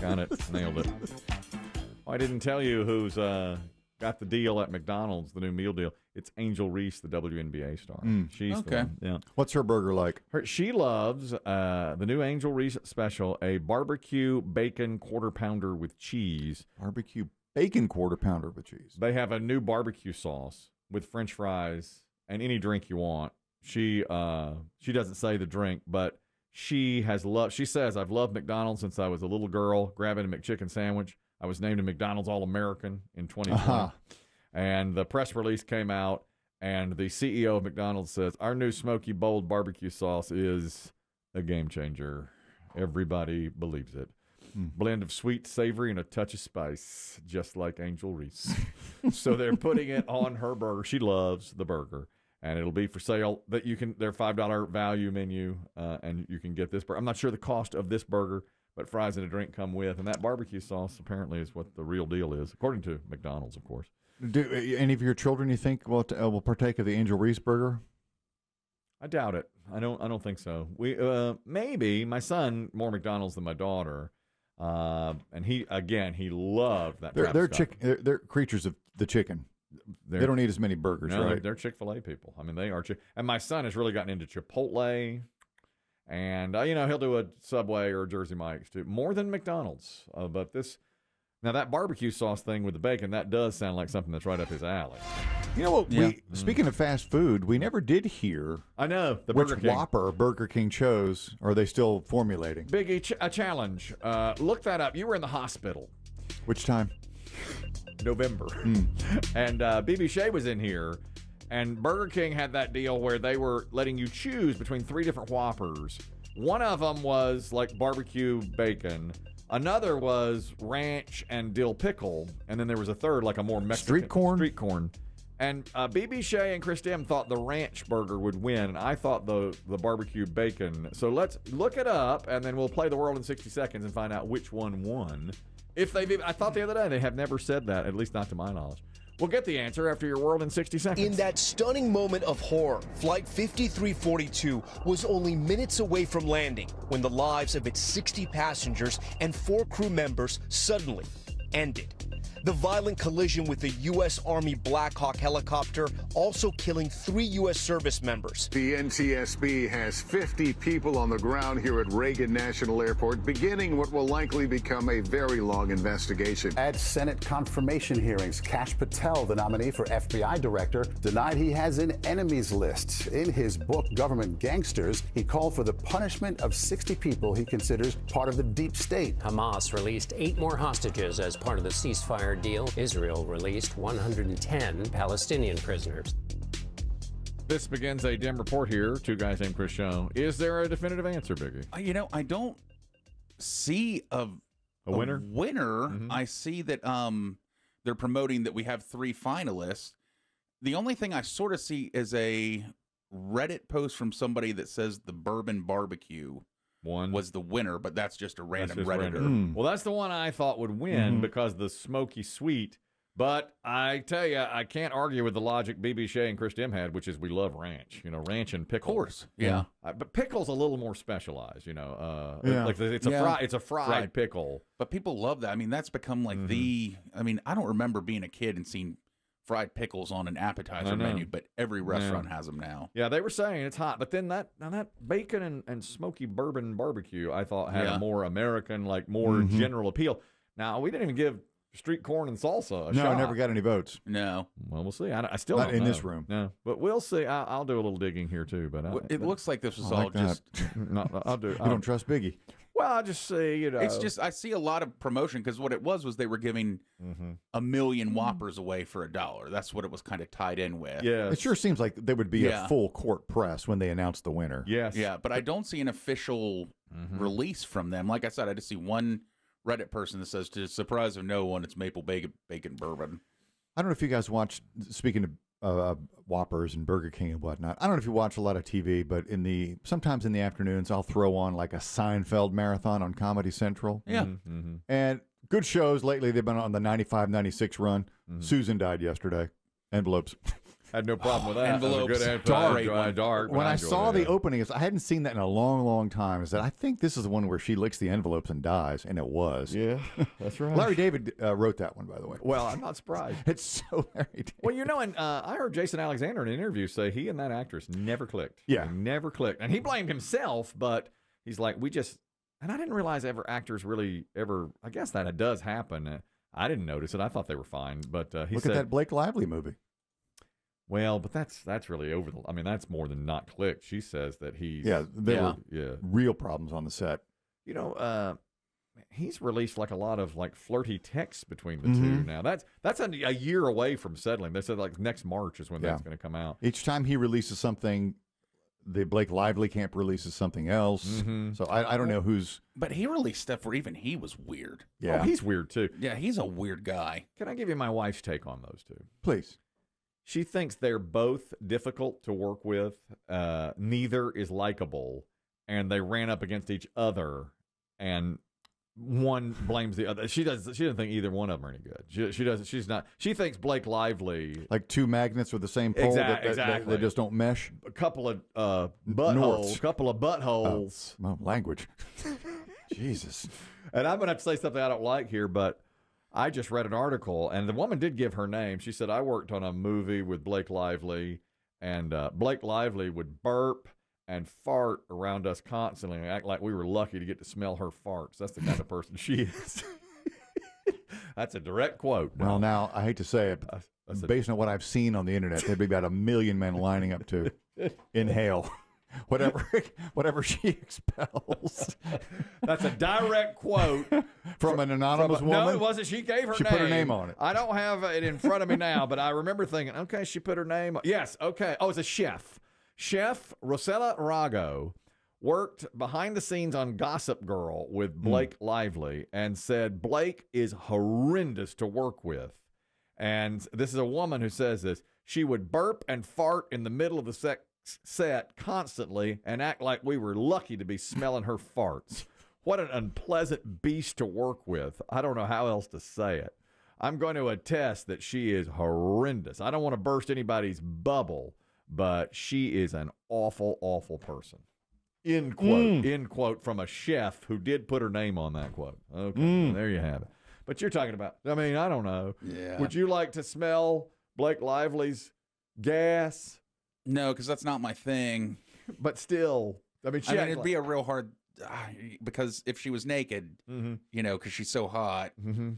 Got it. Nailed it. Oh, I didn't tell you who's got the deal at McDonald's, the new meal deal. It's Angel Reece, the WNBA star. She's Okay. the one. Yeah. What's her burger like? She loves the new Angel Reece special, a barbecue bacon quarter pounder with cheese. Barbecue bacon quarter pounder with cheese. They have a new barbecue sauce with French fries and any drink you want. She doesn't say the drink, but she says, I've loved McDonald's since I was a little girl, grabbing a McChicken sandwich. I was named a McDonald's All-American in 2020. And the press release came out, and the CEO of McDonald's says, our new smoky, bold barbecue sauce is a game changer. Everybody believes it. Blend of sweet, savory, and a touch of spice, just like Angel Reece. So they're putting it on her burger. She loves the burger. And it'll be for sale. That you can their $5 value menu, and you can get this burger. I'm not sure the cost of this burger, but fries and a drink come with. And that barbecue sauce apparently is what the real deal is, according to McDonald's, of course. Do any of your children, you think, will partake of the Angel Reece burger? I doubt it. I don't think so. We maybe my son more McDonald's than my daughter, and he loved that. They're creatures of the chicken. They don't eat as many burgers, right? They're Chick-fil-A people. I mean, they are. And my son has really gotten into Chipotle, and he'll do a Subway or Jersey Mike's too, more than McDonald's. But now that barbecue sauce thing with the bacon, that does sound like something that's right up his alley. You know what? Speaking of fast food, we never did hear. I know which Whopper Burger King chose. Or are they still formulating? Biggie, a challenge. Look that up. You were in the hospital. Which time? November. And BB Shea was in here, and Burger King had that deal where they were letting you choose between 3 different Whoppers. One of them was like barbecue bacon. Another was ranch and dill pickle. And then there was a third, like a more Mexican. Street corn. And BB Shea and Chris Demm thought the ranch burger would win, and I thought the barbecue bacon. So let's look it up, and then we'll play the world in 60 seconds and find out which one won. I thought the other day they have never said that, at least not to my knowledge. We'll get the answer after your world in 60 seconds. In that stunning moment of horror, Flight 5342 was only minutes away from landing when the lives of its 60 passengers and 4 crew members suddenly ended. The violent collision with the U.S. Army Black Hawk helicopter also killing 3 U.S. service members. The NTSB has 50 people on the ground here at Reagan National Airport, beginning what will likely become a very long investigation. At Senate confirmation hearings, Kash Patel, the nominee for FBI director, denied he has an enemies list. In his book, Government Gangsters, he called for the punishment of 60 people he considers part of the deep state. Hamas released 8 more hostages as part of the ceasefire deal. Israel released 110 Palestinian prisoners. This begins a Demm report here. 2 Guys Named Chris show. Is there a definitive answer, Biggie? I don't see a winner. Mm-hmm. I see that they're promoting that we have 3 finalists. The only thing I sort of see is a Reddit post from somebody that says the bourbon barbecue was the winner, but that's just a random Redditor. Well, that's the one I thought would win because the smoky sweet. But I tell you, I can't argue with the logic BB Shea and Chris Demm had, which is we love ranch. Ranch and pickle. Of course, yeah. But pickle's a little more specialized. Like it's a fried pickle. But people love that. I mean, that's become like I don't remember being a kid and seeing fried pickles on an appetizer menu, but every restaurant has them now. Yeah, they were saying it's hot, but then that bacon and smoky bourbon barbecue, I thought had a more American, like more general appeal. Now, we didn't even give street corn and salsa a shot. No, I never got any votes. No. Well, we'll see. I still not don't in know. this room. No, but we'll see. I'll do a little digging here too. But it looks like this was all just. I'll do. You don't trust Biggie? Well, I just see, It's just, I see a lot of promotion because what it was they were giving a million Whoppers away for $1. That's what it was kind of tied in with. Yeah. It sure seems like there would be a full court press when they announce the winner. Yes. Yeah, but I don't see an official release from them. Like I said, I just see one Reddit person that says, to the surprise of no one, it's maple bacon bourbon. I don't know if you guys watch, speaking of Whoppers and Burger King and whatnot, I don't know if you watch a lot of TV, but sometimes in the afternoons, I'll throw on like a Seinfeld marathon on Comedy Central. Yeah. And good shows lately. They've been on the 95, 96 run. Susan died yesterday. Envelopes. Had no problem with that. Envelopes. That was a good dark. When I saw the it. opening, I hadn't seen that in a long, long time. Is that I think this is the one where she licks the envelopes and dies, and it was. Yeah, that's right. Larry David wrote that one, by the way. Well, I'm not surprised. It's so Larry David. Well, and I heard Jason Alexander in an interview say he and that actress never clicked. Yeah. They never clicked. And he blamed himself, but he's like, and I didn't realize actors really ever, I guess that it does happen. I didn't notice it. I thought they were fine. But he Look said, at that Blake Lively movie. Well, but that's really over the. I mean, that's more than not clicked. She says that he's There were real problems on the set. He's released like a lot of like flirty texts between the two now. That's a year away from settling. They said like next March is when that's going to come out. Each time he releases something, the Blake Lively camp releases something else. So I don't know who's. But he released stuff where even he was weird. Yeah, Oh, he's weird too. Yeah, he's a weird guy. Can I give you my wife's take on those two? Please. She thinks they're both difficult to work with. Neither is likable, and they ran up against each other, and one blames the other. She doesn't think either one of them are any good. She doesn't. She's not. She thinks Blake Lively, like two magnets with the same pole that they just don't mesh. A couple of buttholes. Language. Jesus. And I'm gonna have to say something I don't like here, but I just read an article, and the woman did give her name. She said, I worked on a movie with Blake Lively, and Blake Lively would burp and fart around us constantly and act like we were lucky to get to smell her farts. That's the kind of person she is. That's a direct quote. Well, now, I hate to say it, but based on what I've seen on the internet, there'd be about 1 million men lining up to inhale whatever she expels. That's a direct quote from an anonymous woman. No, it wasn't. She gave her name. She put her name on it. I don't have it in front of me now, but I remember thinking, okay, she put her name on. Yes, okay. Oh, it's a chef. Chef Rosella Rago worked behind the scenes on Gossip Girl with Blake Lively and said Blake is horrendous to work with. And this is a woman who says this. She would burp and fart in the middle of the set constantly and act like we were lucky to be smelling her farts. What an unpleasant beast to work with. I don't know how else to say it. I'm going to attest that she is horrendous. I don't want to burst anybody's bubble, but she is an awful, awful person. End quote. End quote from a chef who did put her name on that quote. Okay, well, there you have it. But you're talking about, I mean, I don't know. Yeah. Would you like to smell Blake Lively's gas? No, because that's not my thing. But still, I mean, it'd be a real hard, because if she was naked, because she's so hot,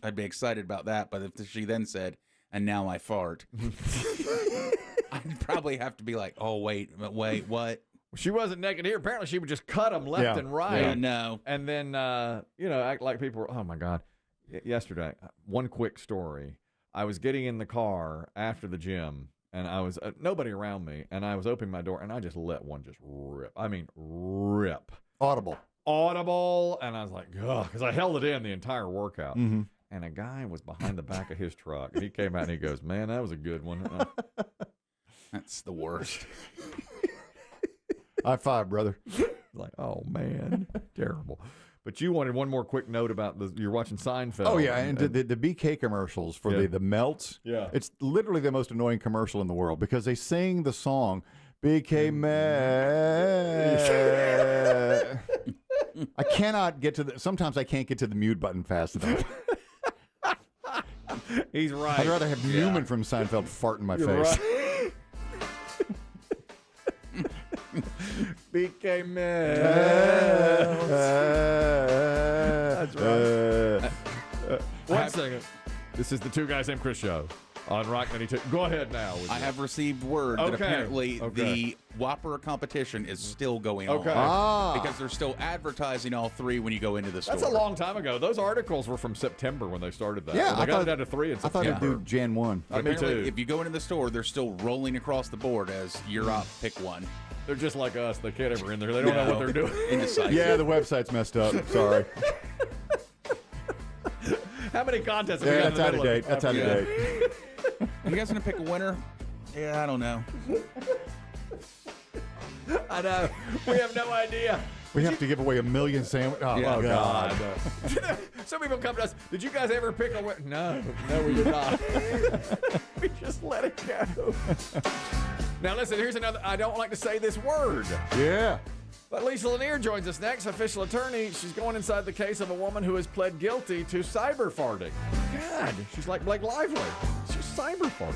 I'd be excited about that. But if she then said, and now I fart, I'd probably have to be like, oh, wait, what? She wasn't naked here. Apparently, she would just cut them left and right. Yeah, no. And then, act like people were, oh, my God. Yesterday, one quick story. I was getting in the car after the gym, and I was nobody around me, and I was opening my door, and I just let one just rip. I mean, rip. Audible. And I was like, ugh, because I held it in the entire workout. And a guy was behind the back of his truck, and he came out and he goes, man, that was a good one. That's the worst. High five, brother. Like, oh, man, terrible. But you wanted one more quick note about you're watching Seinfeld. Oh, yeah, and the BK commercials for the melts. Yeah. It's literally the most annoying commercial in the world because they sing the song, BK Melt. I cannot get to sometimes I can't get to the mute button fast enough. He's right. I'd rather have Newman from Seinfeld fart in my face. Right. BK Melt. That's right. One second. This is the Two Guys Named Chris show on Rock 92. Go ahead now. I have received word that apparently the Whopper competition is still going on. Because they're still advertising all three when you go into the store. That's a long time ago. Those articles were from September when they started that. Yeah, I got it down to 3 in September. I thought it'd do Jan 1. Me too. If you go into the store, they're still rolling across the board as you're up, pick one. They're just like us. They can't ever in there. They don't know what they're doing. Indecisive. Yeah, the website's messed up. Sorry. How many contests have we got in the middle of it? That's out of date. You guys going to pick a winner? Yeah, I don't know. I know. We have no idea. We have to give away 1 million sandwiches. Oh, Yeah. God. Some people come to us. Did you guys ever pick a win? No, we did not. We just let it go. Now listen, here's another. I don't like to say this word. Yeah. But Lisa Lanier joins us next, official attorney. She's going inside the case of a woman who has pled guilty to cyber farting. God, she's like Blake Lively. She's cyber farting.